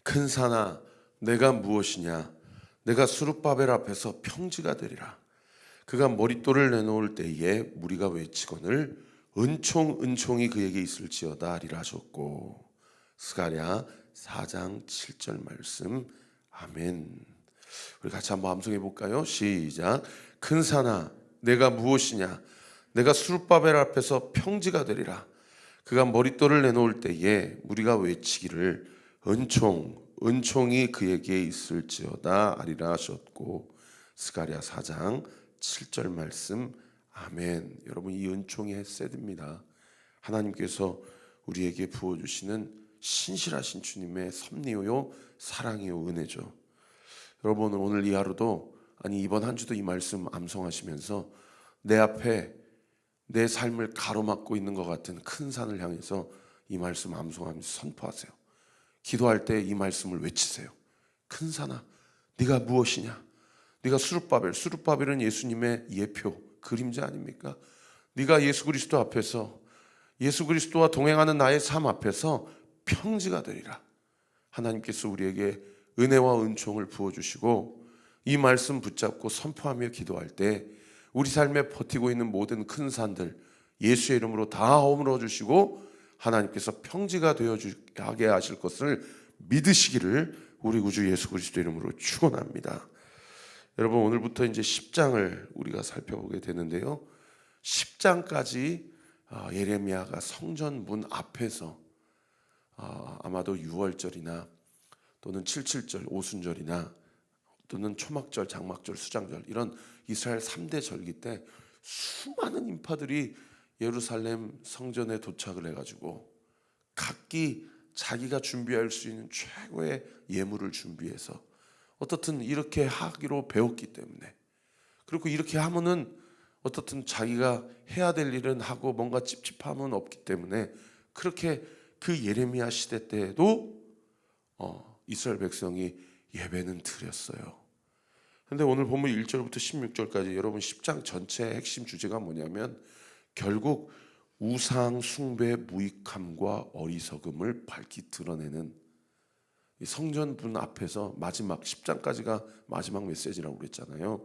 큰 산아 내가 무엇이냐. 내가 수룹바벨 앞에서 평지가 되리라. 그가 머릿돌을 내놓을 때에 무리가 외치거늘 은총 은총이 그에게 있을지어다 하리라 하셨고. 스가랴 4장 7절 말씀. 아멘. 우리 같이 한번 암송해 볼까요? 시작. 큰 산아 내가 무엇이냐. 내가 수룹바벨 앞에서 평지가 되리라. 그가 머릿돌을 내놓을 때에 무리가 외치기를 은총이 그에게 있을지어다 하리라 하셨고. 스가랴 4장 7절 말씀. 아멘. 여러분, 이 은총이 헤세드입니다. 하나님께서 우리에게 부어주시는 신실하신 주님의 섭리요 사랑이요 은혜죠. 여러분, 오늘 이 하루도, 아니 이번 한 주도 이 말씀 암송하시면서 내 앞에 내 삶을 가로막고 있는 것 같은 큰 산을 향해서 이 말씀 암송하면서 선포하세요. 기도할 때 이 말씀을 외치세요. 큰 산아 네가 무엇이냐. 네가 수룹바벨은 예수님의 예표, 그림자 아닙니까? 네가 예수 그리스도 앞에서, 예수 그리스도와 동행하는 나의 삶 앞에서 평지가 되리라. 하나님께서 우리에게 은혜와 은총을 부어주시고 이 말씀 붙잡고 선포하며 기도할 때 우리 삶에 버티고 있는 모든 큰 산들 예수의 이름으로 다 허물어 주시고 하나님께서 평지가 되어주게 하실 것을 믿으시기를 우리 구주 예수 그리스도 이름으로 축원합니다. 여러분, 오늘부터 이제 10장을 우리가 살펴보게 되는데요. 10장까지 예레미야가 성전 문 앞에서 아마도 유월절이나 또는 77절 오순절이나 또는 초막절, 장막절, 수장절 이런 이스라엘 3대 절기 때 수많은 인파들이 예루살렘 성전에 도착을 해가지고 각기 자기가 준비할 수 있는 최고의 예물을 준비해서 어떻든 이렇게 하기로 배웠기 때문에, 그리고 이렇게 하면은 어떻든 자기가 해야 될 일은 하고 뭔가 찝찝함은 없기 때문에 그렇게 그 예레미야 시대 때에도 이스라엘 백성이 예배는 드렸어요. 근데 오늘 보면 1절부터 16절까지 여러분 10장 전체의 핵심 주제가 뭐냐면 결국 우상 숭배 무익함과 어리석음을 밝히 드러내는 이 성전 문 앞에서 마지막 10장까지가 마지막 메시지라고 그랬잖아요.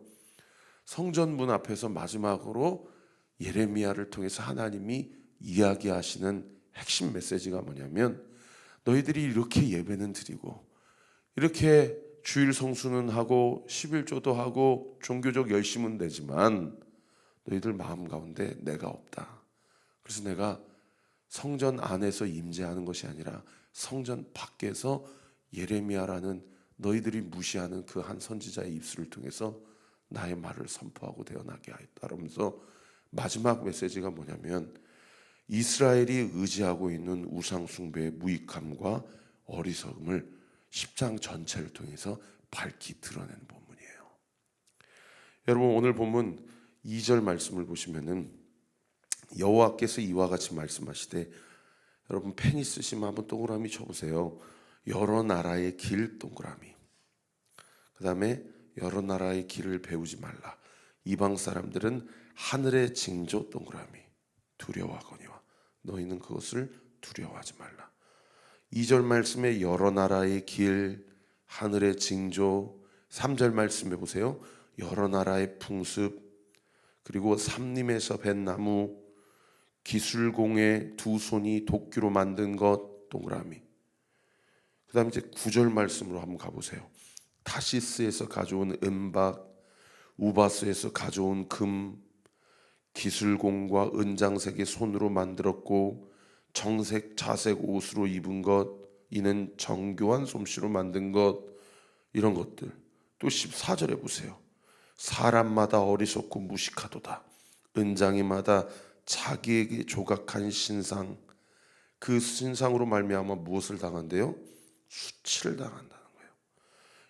성전 문 앞에서 마지막으로 예레미야를 통해서 하나님이 이야기하시는 핵심 메시지가 뭐냐면 너희들이 이렇게 예배는 드리고 이렇게 주일 성수는 하고 11조도 하고 종교적 열심은 되지만 너희들 마음 가운데 내가 없다. 그래서 내가 성전 안에서 임재하는 것이 아니라 성전 밖에서 예레미야라는 너희들이 무시하는 그 한 선지자의 입술을 통해서 나의 말을 선포하고 되어나게 하였다. 그러면서 마지막 메시지가 뭐냐면 이스라엘이 의지하고 있는 우상 숭배의 무익함과 어리석음을 10장 전체를 통해서 밝히 드러내는 본문이에요. 여러분, 오늘 본문 2절 말씀을 보시면은 여호와께서 이와 같이 말씀하시되, 여러분 펜 있으시면 한번 동그라미 쳐보세요. 여러 나라의 길 동그라미. 그 다음에 여러 나라의 길을 배우지 말라. 이방 사람들은 하늘의 징조 동그라미. 두려워하거니와 너희는 그것을 두려워하지 말라. 2절 말씀에 여러 나라의 길, 하늘의 징조. 3절 말씀해 보세요. 여러 나라의 풍습, 그리고 삼림에서 벤 나무, 기술공의 두 손이 도끼로 만든 것 동그라미. 그 다음에 이제 9절 말씀으로 한번 가보세요. 타시스에서 가져온 은박, 우바스에서 가져온 금, 기술공과 은장색의 손으로 만들었고 정색 자색 옷으로 입은 것, 이는 정교한 솜씨로 만든 것. 이런 것들. 또 14절에 보세요. 사람마다 어리석고 무식하도다. 은장이마다 자기에게 조각한 신상, 그 신상으로 말미암아 무엇을 당한대요? 수치를 당한다는 거예요.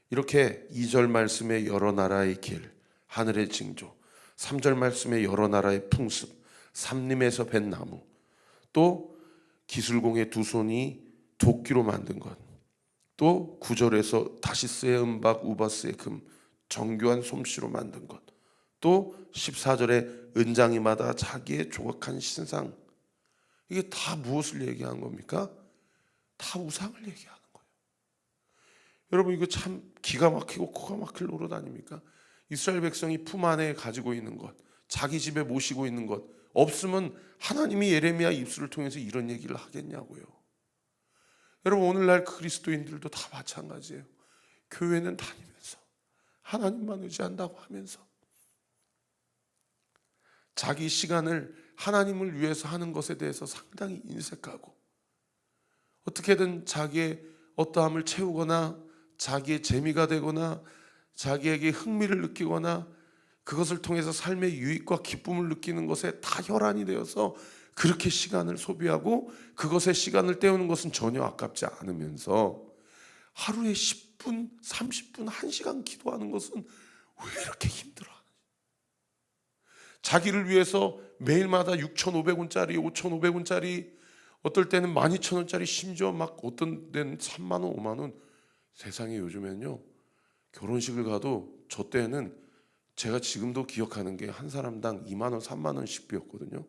이렇게 2절 말씀에 여러 나라의 길, 하늘의 징조, 3절 말씀에 여러 나라의 풍습, 삼림에서 벤 나무, 또 기술공의 두 손이 도끼로 만든 것, 또 9절에서 다시스의 은박, 우바스의 금, 정교한 솜씨로 만든 것, 또 14절에 은장이마다 자기의 조각한 신상. 이게 다 무엇을 얘기하는 겁니까? 다 우상을 얘기하는 거예요. 여러분 이거 참 기가 막히고 코가 막힐 노릇 아닙니까? 이스라엘 백성이 품 안에 가지고 있는 것, 자기 집에 모시고 있는 것 없으면 하나님이 예레미야 입술을 통해서 이런 얘기를 하겠냐고요. 여러분 오늘날 그리스도인들도 다 마찬가지예요. 교회는 다니면서 하나님만 의지한다고 하면서 자기 시간을 하나님을 위해서 하는 것에 대해서 상당히 인색하고 어떻게든 자기의 어떠함을 채우거나 자기의 재미가 되거나 자기에게 흥미를 느끼거나 그것을 통해서 삶의 유익과 기쁨을 느끼는 것에 다 혈안이 되어서 그렇게 시간을 소비하고 그것에 시간을 때우는 것은 전혀 아깝지 않으면서 하루에 10분, 30분, 1시간 기도하는 것은 왜 이렇게 힘들어? 자기를 위해서 매일마다 6,500원짜리, 5,500원짜리, 어떨 때는 12,000원짜리, 심지어 막 어떤 데는 3만 원, 5만 원. 세상에 요즘에는요 결혼식을 가도 저 때는 제가 지금도 기억하는 게 한 사람당 2만 원, 3만 원씩 비었거든요.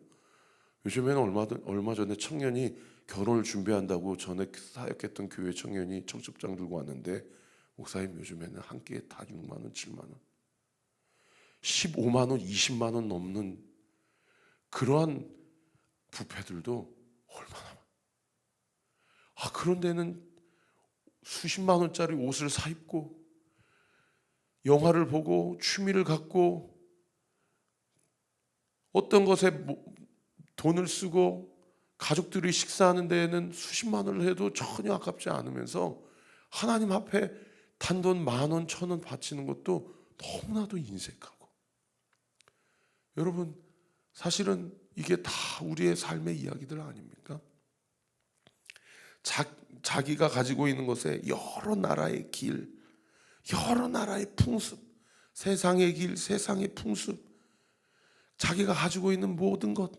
요즘에는 얼마 전에 청년이 결혼을 준비한다고 전에 사역했던 교회 청년이 청첩장 들고 왔는데 목사님 요즘에는 한 끼에 다 6만 원, 7만 원, 15만 원, 20만 원 넘는 그러한 뷔페들도 얼마나 그런 데는 수십만 원짜리 옷을 사 입고 영화를 보고 취미를 갖고 어떤 것에 돈을 쓰고 가족들이 식사하는 데에는 수십만 원을 해도 전혀 아깝지 않으면서 하나님 앞에 단돈 10,000원, 1,000원 바치는 것도 너무나도 인색하고 여러분 사실은 이게 다 우리의 삶의 이야기들 아닙니까? 자기가 가지고 있는 것에 여러 나라의 길, 여러 나라의 풍습, 세상의 길, 세상의 풍습, 자기가 가지고 있는 모든 것,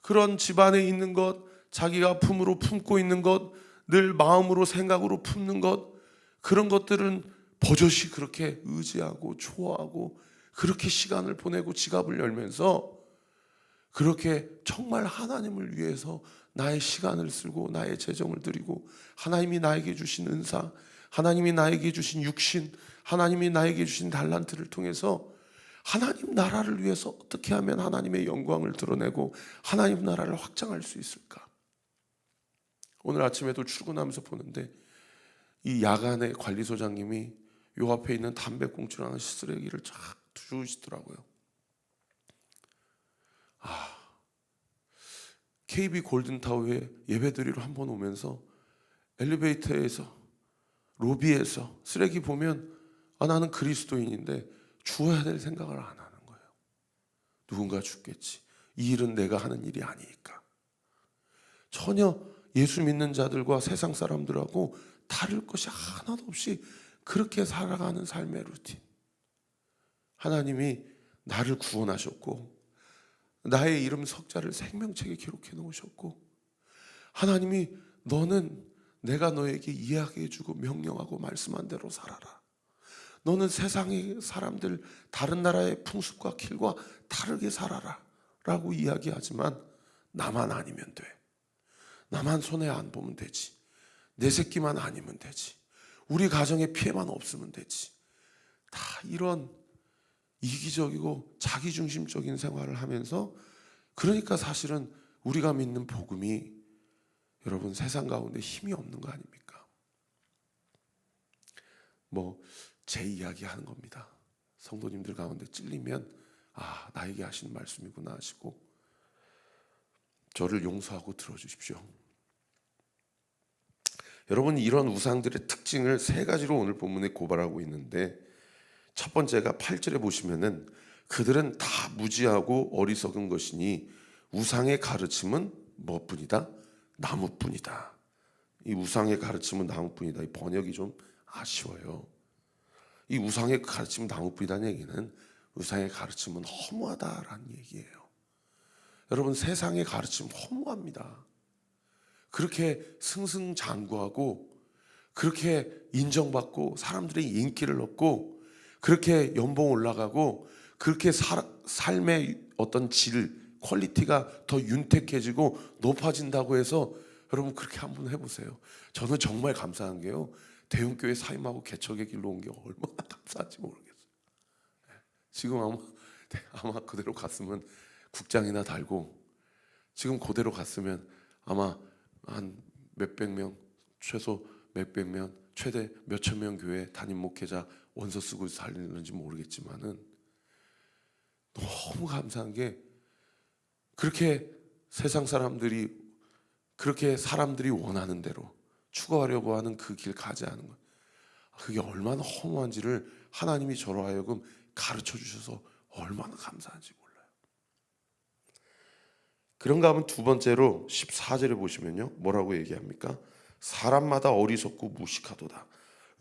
그런 집안에 있는 것, 자기가 품으로 품고 있는 것, 늘 마음으로 생각으로 품는 것, 그런 것들은 버젓이 그렇게 의지하고 좋아하고 그렇게 시간을 보내고 지갑을 열면서 그렇게 정말 하나님을 위해서 나의 시간을 쓰고 나의 재정을 드리고 하나님이 나에게 주신 은사, 하나님이 나에게 주신 육신, 하나님이 나에게 주신 달란트를 통해서 하나님 나라를 위해서 어떻게 하면 하나님의 영광을 드러내고 하나님 나라를 확장할 수 있을까? 오늘 아침에도 출근하면서 보는데 이 야간에 관리소장님이 요 앞에 있는 담배꽁초랑 쓰레기를 쫙 주우시더라고요. KB 골든타워에 예배드리러 한번 오면서 엘리베이터에서 로비에서 쓰레기 보면 나는 그리스도인인데 주어야 될 생각을 안 하는 거예요. 누군가 죽겠지. 이 일은 내가 하는 일이 아니니까. 전혀 예수 믿는 자들과 세상 사람들하고 다를 것이 하나도 없이 그렇게 살아가는 삶의 루틴. 하나님이 나를 구원하셨고 나의 이름 석자를 생명책에 기록해 놓으셨고 하나님이 너는 내가 너에게 이야기해주고 명령하고 말씀한 대로 살아라. 너는 세상의 사람들 다른 나라의 풍습과 길과 다르게 살아라 라고 이야기하지만 나만 아니면 돼. 나만 손해 안 보면 되지. 내 새끼만 아니면 되지. 우리 가정에 피해만 없으면 되지. 다 이런 이기적이고 자기중심적인 생활을 하면서 그러니까 사실은 우리가 믿는 복음이 여러분 세상 가운데 힘이 없는 거 아닙니까? 제 이야기 하는 겁니다. 성도님들 가운데 찔리면 나에게 하시는 말씀이구나 하시고 저를 용서하고 들어주십시오. 여러분 이런 우상들의 특징을 세 가지로 오늘 본문에 고발하고 있는데 첫 번째가 8절에 보시면은 그들은 다 무지하고 어리석은 것이니 우상의 가르침은 뭐뿐이다? 나무뿐이다. 이 우상의 가르침은 나무뿐이다. 이 번역이 좀 아쉬워요. 이 우상의 가르침은 나무뿐이다는 얘기는 우상의 가르침은 허무하다라는 얘기예요. 여러분 세상의 가르침 허무합니다. 그렇게 승승장구하고 그렇게 인정받고 사람들의 인기를 얻고 그렇게 연봉 올라가고 그렇게 삶의 어떤 질, 퀄리티가 더 윤택해지고 높아진다고 해서 여러분 그렇게 한번 해보세요. 저는 정말 감사한 게요. 대형교회 사임하고 개척의 길로 온 게 얼마나 감사한지 모르겠어요. 지금 아마 그대로 갔으면 국장이나 달고, 지금 그대로 갔으면 아마 한 몇백 명, 최소 몇백 명, 최대 몇천 명 교회 담임 목회자 원서 쓰고 살리는지 모르겠지만은 너무 감사한 게, 그렇게 세상 사람들이, 그렇게 사람들이 원하는 대로 추구하려고 하는 그 길 가지 않은 것, 그게 얼마나 허무한지를 하나님이 저로 하여금 가르쳐 주셔서 얼마나 감사한지 몰라요. 그런가 하면 두 번째로 14절에 보시면요, 뭐라고 얘기합니까? 사람마다 어리석고 무식하도다.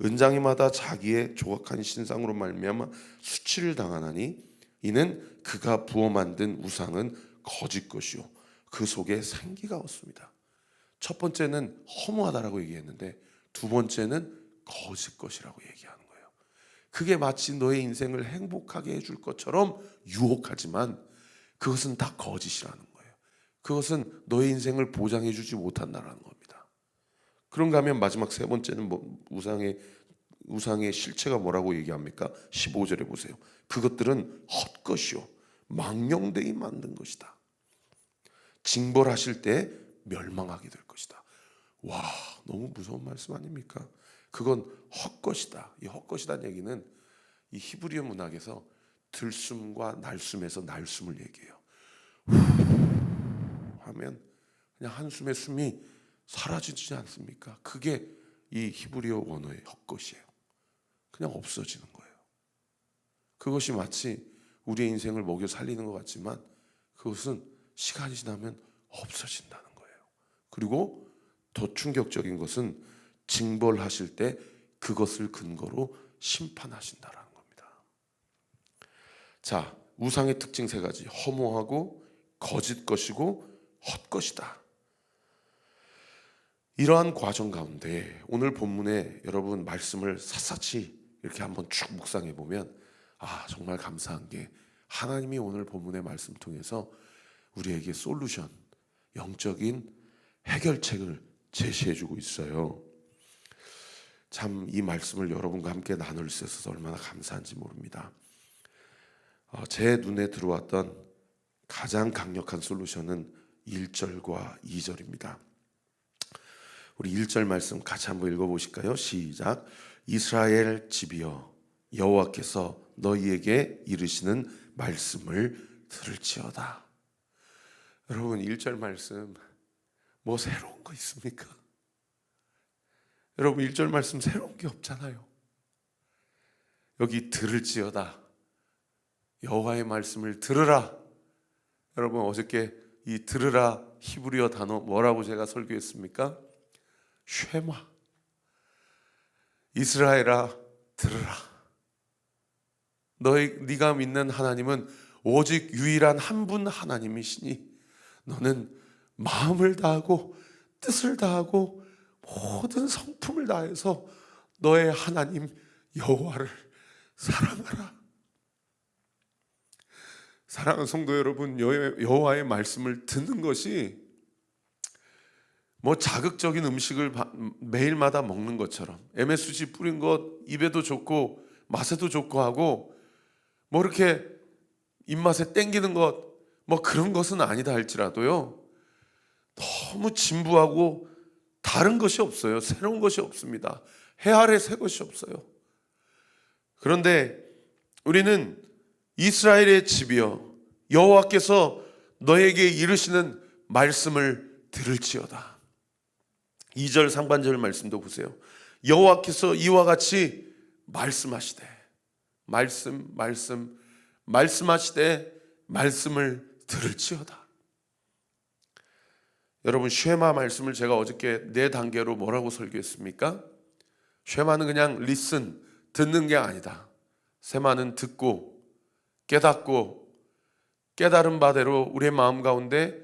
은장이마다 자기의 조각한 신상으로 말미암아 수치를 당하나니 이는 그가 부어 만든 우상은 거짓 것이요 그 속에 생기가 없습니다. 첫 번째는 허무하다라고 얘기했는데, 두 번째는 거짓 것이라고 얘기하는 거예요. 그게 마치 너의 인생을 행복하게 해줄 것처럼 유혹하지만 그것은 다 거짓이라는 거예요. 그것은 너의 인생을 보장해 주지 못한다는 겁니다. 그런가 하면 마지막 세 번째는 우상의 실체가 뭐라고 얘기합니까? 15절에 보세요. 그것들은 헛것이요 망령되이 만든 것이다. 징벌하실 때 멸망하게 될 것이다. 와, 너무 무서운 말씀 아닙니까? 그건 헛것이다. 이 헛것이라는 얘기는 이 히브리어 문학에서 들숨과 날숨에서 날숨을 얘기해요. 하면 그냥 한숨에 숨이 사라지지 않습니까? 그게 이 히브리어 원어의 헛것이에요. 그냥 없어지는 거예요. 그것이 마치 우리의 인생을 먹여 살리는 것 같지만 그것은 시간이 지나면 없어진다는 거예요. 그리고 더 충격적인 것은 징벌하실 때 그것을 근거로 심판하신다는 겁니다. 자, 우상의 특징 세 가지: 허무하고 거짓 것이고 헛것이다. 이러한 과정 가운데 오늘 본문에 여러분 말씀을 샅샅이 이렇게 한번 쭉 묵상해 보면, 정말 감사한 게 하나님이 오늘 본문의 말씀 통해서 우리에게 솔루션, 영적인 해결책을 제시해 주고 있어요. 참 이 말씀을 여러분과 함께 나눌 수 있어서 얼마나 감사한지 모릅니다. 제 눈에 들어왔던 가장 강력한 솔루션은 1절과 2절입니다. 우리 1절 말씀 같이 한번 읽어보실까요? 시작. 이스라엘 집이여 여호와께서 너희에게 이르시는 말씀을 들을지어다. 여러분, 1절 말씀 뭐 새로운 거 있습니까? 여러분, 1절 말씀 새로운 게 없잖아요. 여기 들을지어다, 여호와의 말씀을 들으라. 여러분, 어저께 이 들으라 히브리어 단어 뭐라고 제가 설교했습니까? 쉐마. 이스라엘아 들으라. 네가 믿는 하나님은 오직 유일한 한 분 하나님이시니 너는 마음을 다하고 뜻을 다하고 모든 성품을 다해서 너의 하나님 여호와를 사랑하라. 사랑하는 성도 여러분, 여호와의 말씀을 듣는 것이 뭐 자극적인 음식을 매일마다 먹는 것처럼 MSG 뿌린 것 입에도 좋고 맛에도 좋고 하고 뭐 이렇게 입맛에 땡기는 것 뭐 그런 것은 아니다 할지라도요, 너무 진부하고 다른 것이 없어요. 새로운 것이 없습니다. 해 아래 새 것이 없어요. 그런데 우리는 이스라엘의 집이여 여호와께서 너에게 이르시는 말씀을 들을지어다. 2절 상반절 말씀도 보세요. 여호와께서 이와 같이 말씀하시되, 말씀하시되 말씀을 들을지어다. 여러분, 쉐마 말씀을 제가 어저께 4단계로 뭐라고 설교했습니까? 쉐마는 그냥 listen, 듣는 게 아니다. 쉐마는 듣고 깨닫고 깨달은 바대로 우리의 마음 가운데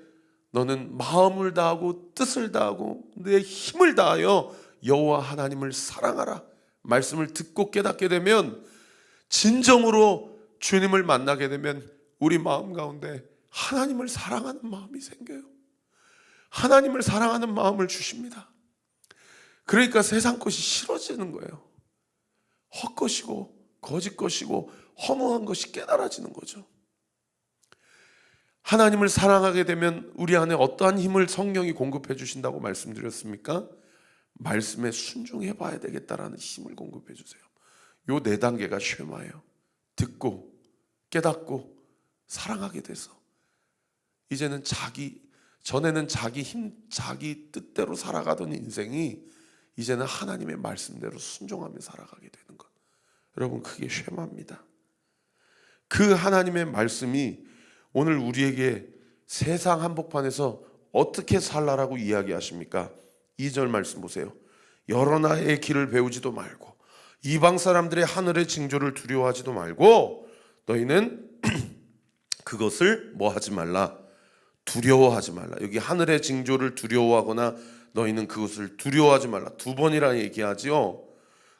너는 마음을 다하고 뜻을 다하고 내 힘을 다하여 여호와 하나님을 사랑하라. 말씀을 듣고 깨닫게 되면, 진정으로 주님을 만나게 되면 우리 마음 가운데 하나님을 사랑하는 마음이 생겨요. 하나님을 사랑하는 마음을 주십니다. 그러니까 세상 것이 싫어지는 거예요. 헛것이고 거짓것이고 허무한 것이 깨달아지는 거죠. 하나님을 사랑하게 되면 우리 안에 어떠한 힘을 성령이 공급해 주신다고 말씀드렸습니까? 말씀에 순종해 봐야 되겠다라는 힘을 공급해 주세요. 요 4단계가 쉐마예요. 듣고 깨닫고 사랑하게 돼서 이제는 전에는 자기 힘, 자기 뜻대로 살아가던 인생이 이제는 하나님의 말씀대로 순종하며 살아가게 되는 것. 여러분, 그게 쉐마입니다. 그 하나님의 말씀이 오늘 우리에게 세상 한복판에서 어떻게 살라라고 이야기하십니까? 2절 말씀 보세요. 여러 나라의 길을 배우지도 말고 이방 사람들의 하늘의 징조를 두려워하지도 말고 너희는 그것을 뭐 하지 말라? 두려워하지 말라. 여기 하늘의 징조를 두려워하거나 너희는 그것을 두려워하지 말라. 2번이라 얘기하지요.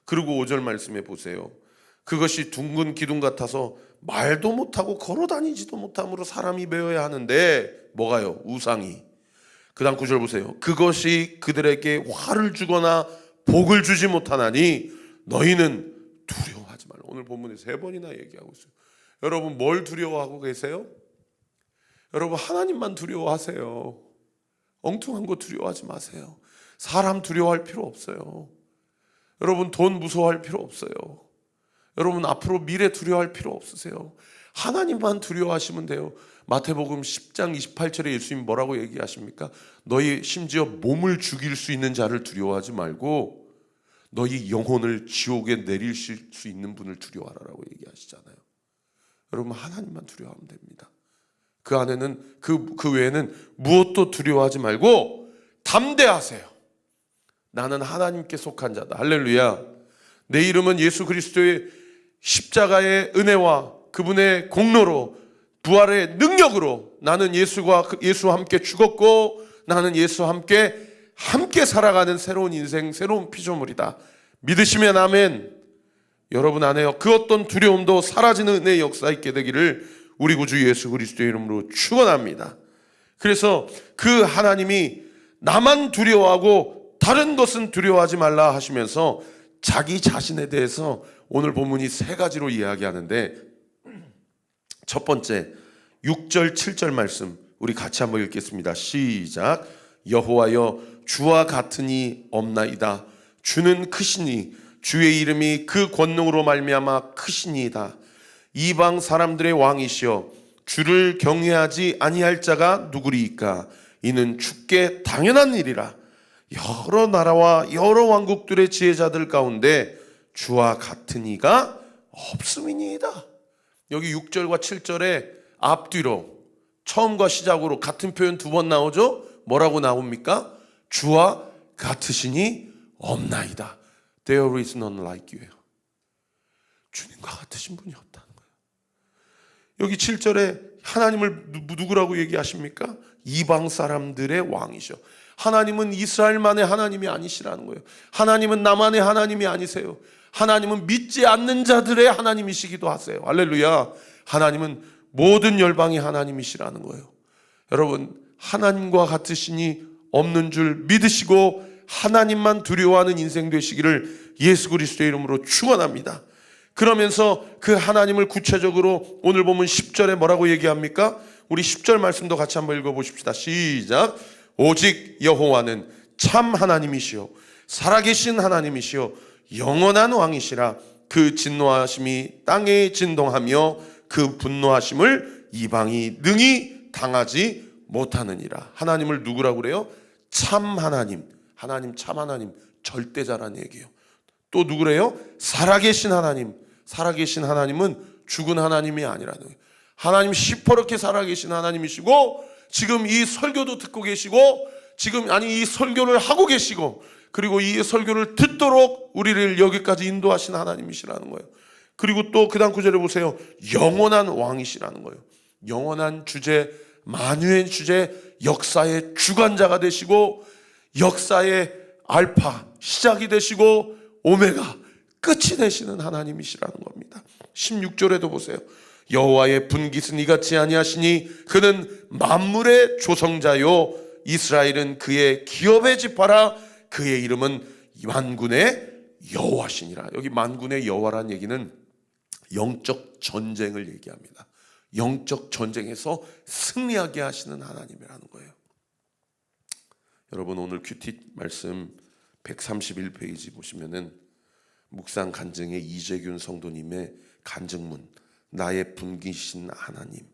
그리고 5절 말씀에 보세요. 그것이 둥근 기둥 같아서 말도 못하고 걸어다니지도 못함으로 사람이 배워야 하는데 뭐가요? 우상이. 그 다음 9절 보세요. 그것이 그들에게 화를 주거나 복을 주지 못하나니 너희는 두려워하지 말라. 오늘 본문에 3번이나 얘기하고 있어요. 여러분, 뭘 두려워하고 계세요? 여러분, 하나님만 두려워하세요. 엉뚱한 거 두려워하지 마세요. 사람 두려워할 필요 없어요. 여러분, 돈 무서워할 필요 없어요. 여러분, 앞으로 미래 두려워할 필요 없으세요. 하나님만 두려워하시면 돼요. 마태복음 10장 28절에 예수님 뭐라고 얘기하십니까? 너희 심지어 몸을 죽일 수 있는 자를 두려워하지 말고 너희 영혼을 지옥에 내릴 수 있는 분을 두려워하라고 얘기하시잖아요. 여러분, 하나님만 두려워하면 됩니다. 그 안에는 그 외에는 무엇도 두려워하지 말고 담대하세요. 나는 하나님께 속한 자다. 할렐루야. 내 이름은 예수 그리스도의 십자가의 은혜와 그분의 공로로 부활의 능력으로 나는 예수와 함께 죽었고 나는 예수와 함께 살아가는 새로운 인생, 새로운 피조물이다. 믿으시면 아멘. 여러분 안에 그 어떤 두려움도 사라지는 은혜의 역사 있게 되기를 우리 구주 예수 그리스도의 이름으로 축원합니다. 그래서 그 하나님이 나만 두려워하고 다른 것은 두려워하지 말라 하시면서 자기 자신에 대해서 오늘 본문이 3가지로 이야기하는데, 첫 번째 6절 7절 말씀 우리 같이 한번 읽겠습니다. 시작. 여호와여 주와 같은 이 없나이다. 주는 크시니 주의 이름이 그 권능으로 말미암아 크시니이다. 이방 사람들의 왕이시여 주를 경외하지 아니할 자가 누구리이까? 이는 주께 당연한 일이라. 여러 나라와 여러 왕국들의 지혜자들 가운데 주와 같은 이가 없음이니이다. 여기 6절과 7절에 앞뒤로 처음과 시작으로 같은 표현 2번 나오죠? 뭐라고 나옵니까? 주와 같으시니 없나이다. There is none like you예요. 주님과 같으신 분이 없다는 거예요. 여기 7절에 하나님을 누구라고 얘기하십니까? 이방 사람들의 왕이셔. 하나님은 이스라엘만의 하나님이 아니시라는 거예요. 하나님은 나만의 하나님이 아니세요. 하나님은 믿지 않는 자들의 하나님이시기도 하세요. 할렐루야. 하나님은 모든 열방의 하나님이시라는 거예요. 여러분, 하나님과 같으시니 없는 줄 믿으시고 하나님만 두려워하는 인생 되시기를 예수 그리스도의 이름으로 축원합니다. 그러면서 그 하나님을 구체적으로 오늘 보면 10절에 뭐라고 얘기합니까? 우리 10절 말씀도 같이 한번 읽어보십시다. 시작. 오직 여호와는 참 하나님이시요 살아계신 하나님이시요 영원한 왕이시라. 그 진노하심이 땅에 진동하며 그 분노하심을 이방이 능히 당하지 못하느니라. 하나님을 누구라고 그래요? 참 하나님. 하나님 참 하나님, 절대자라는 얘기예요. 또 누구래요? 살아계신 하나님. 살아계신 하나님은 죽은 하나님이 아니라는 거예요. 하나님 시퍼렇게 살아계신 하나님이시고 지금 이 설교도 듣고 계시고 이 설교를 하고 계시고 그리고 이 설교를 듣도록 우리를 여기까지 인도하신 하나님이시라는 거예요. 그리고 또 그 다음 구절에 보세요. 영원한 왕이시라는 거예요. 영원한 주제, 만유의 주제, 역사의 주관자가 되시고 역사의 알파, 시작이 되시고 오메가, 끝이 되시는 하나님이시라는 겁니다. 16절에도 보세요. 여호와의 분깃은 이같이 아니하시니 그는 만물의 조성자요 이스라엘은 그의 기업의 지파라. 그의 이름은 만군의 여호와시니라. 여기 만군의 여호와란 얘기는 영적 전쟁을 얘기합니다. 영적 전쟁에서 승리하게 하시는 하나님이라는 거예요. 여러분, 오늘 큐티 말씀 131페이지 보시면은 묵상 간증의 이재균 성도님의 간증문, 나의 분기신 하나님.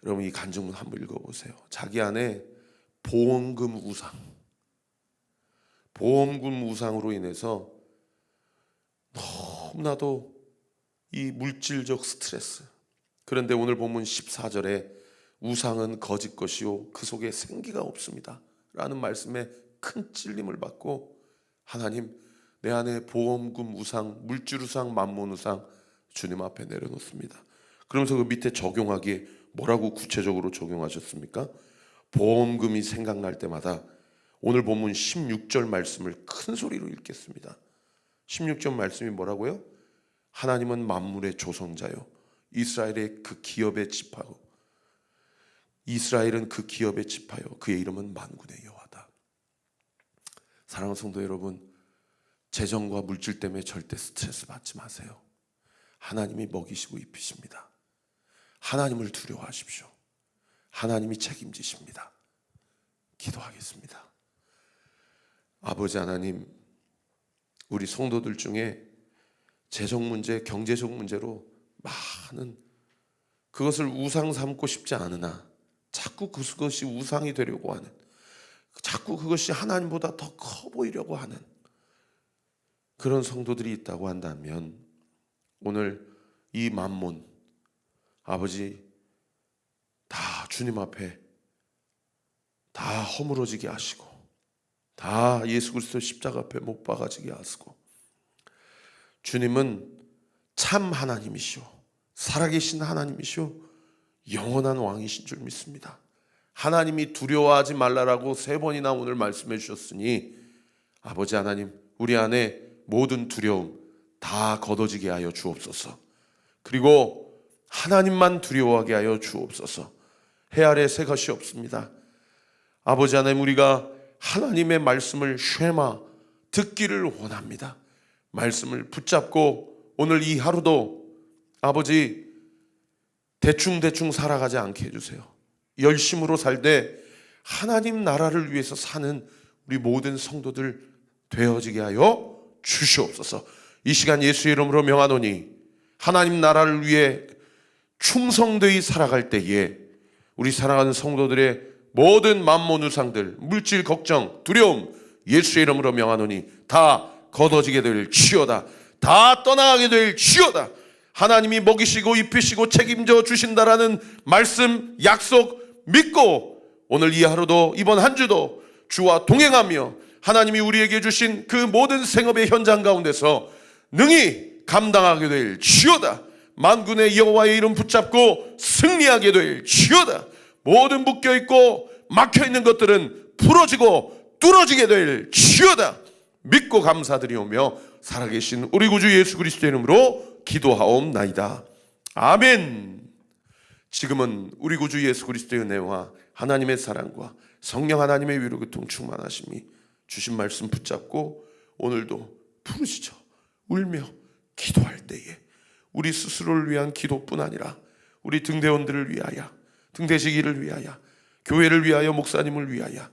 여러분, 이 간증문 한번 읽어보세요. 자기 안에 보험금 우상으로 인해서 너무나도 이 물질적 스트레스. 그런데 오늘 본문 14절에 우상은 거짓 것이요 그 속에 생기가 없습니다 라는 말씀에 큰 찔림을 받고, 하나님, 내 안에 보험금 우상, 물질 우상, 만몬 우상 주님 앞에 내려놓습니다. 그러면서 그 밑에 적용하기에 뭐라고 구체적으로 적용하셨습니까? 보험금이 생각날 때마다 오늘 본문 16절 말씀을 큰 소리로 읽겠습니다. 16절 말씀이 뭐라고요? 하나님은 만물의 조성자요 이스라엘의 그 기업의 지파요, 이스라엘은 그 기업의 지파요 그의 이름은 만군의 여호와다. 사랑하는 성도 여러분, 재정과 물질 때문에 절대 스트레스 받지 마세요. 하나님이 먹이시고 입히십니다. 하나님을 두려워하십시오. 하나님이 책임지십니다. 기도하겠습니다. 아버지 하나님, 우리 성도들 중에 재정 문제, 경제적 문제로 많은 그것을 우상 삼고 싶지 않으나 자꾸 그것이 우상이 되려고 하는, 자꾸 그것이 하나님보다 더 커 보이려고 하는 그런 성도들이 있다고 한다면, 오늘 이 만몬, 아버지, 다 주님 앞에 다 허물어지게 하시고, 다 예수 그리스도 십자가 앞에 못 박아지게 하시고, 주님은 참 하나님이시오, 살아계신 하나님이시오, 영원한 왕이신 줄 믿습니다. 하나님이 두려워하지 말라라고 3번이나 오늘 말씀해 주셨으니, 아버지 하나님, 우리 안에 모든 두려움 다 걷어지게 하여 주옵소서. 그리고 하나님만 두려워하게 하여 주옵소서. 해 아래 새 것이 없습니다. 아버지 하나님, 우리가 하나님의 말씀을 쉐마 듣기를 원합니다. 말씀을 붙잡고 오늘 이 하루도 아버지 대충 살아가지 않게 해주세요. 열심으로 살되 하나님 나라를 위해서 사는 우리 모든 성도들 되어지게 하여 주시옵소서. 이 시간 예수의 이름으로 명하노니, 하나님 나라를 위해 충성되이 살아갈 때에 우리 사랑하는 성도들의 모든 만몬 우상들, 물질 걱정, 두려움 예수의 이름으로 명하노니 다 걷어지게 될 지어다. 다 떠나가게 될 지어다. 하나님이 먹이시고 입히시고 책임져 주신다라는 말씀, 약속 믿고 오늘 이 하루도, 이번 한 주도 주와 동행하며 하나님이 우리에게 주신 그 모든 생업의 현장 가운데서 능히 감당하게 될 지어다. 만군의 여호와의 이름 붙잡고 승리하게 될 지어다. 모든 묶여있고 막혀있는 것들은 풀어지고 뚫어지게 될 지어다. 믿고 감사드리오며 살아계신 우리 구주 예수 그리스도의 이름으로 기도하옵나이다. 아멘. 지금은 우리 구주 예수 그리스도의 은혜와 하나님의 사랑과 성령 하나님의 위로 교통 충만하심이 주신 말씀 붙잡고 오늘도 부르시죠. 울며 기도할 때에 우리 스스로를 위한 기도뿐 아니라 우리 등대원들을 위하여, 등대시기를 위하여, 교회를 위하여, 목사님을 위하여,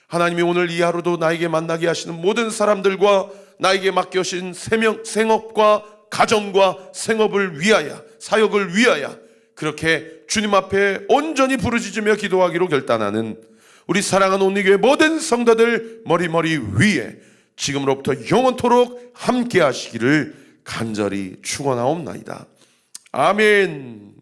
하나님이 오늘 이 하루도 나에게 만나게 하시는 모든 사람들과 나에게 맡겨진 생업과 가정과 생업을 위하여, 사역을 위하여 그렇게 주님 앞에 온전히 부르짖으며 기도하기로 결단하는 우리 사랑하는 온리교회 모든 성도들 머리 위에 지금으로부터 영원토록 함께 하시기를 간절히 축원하옵나이다. 아멘.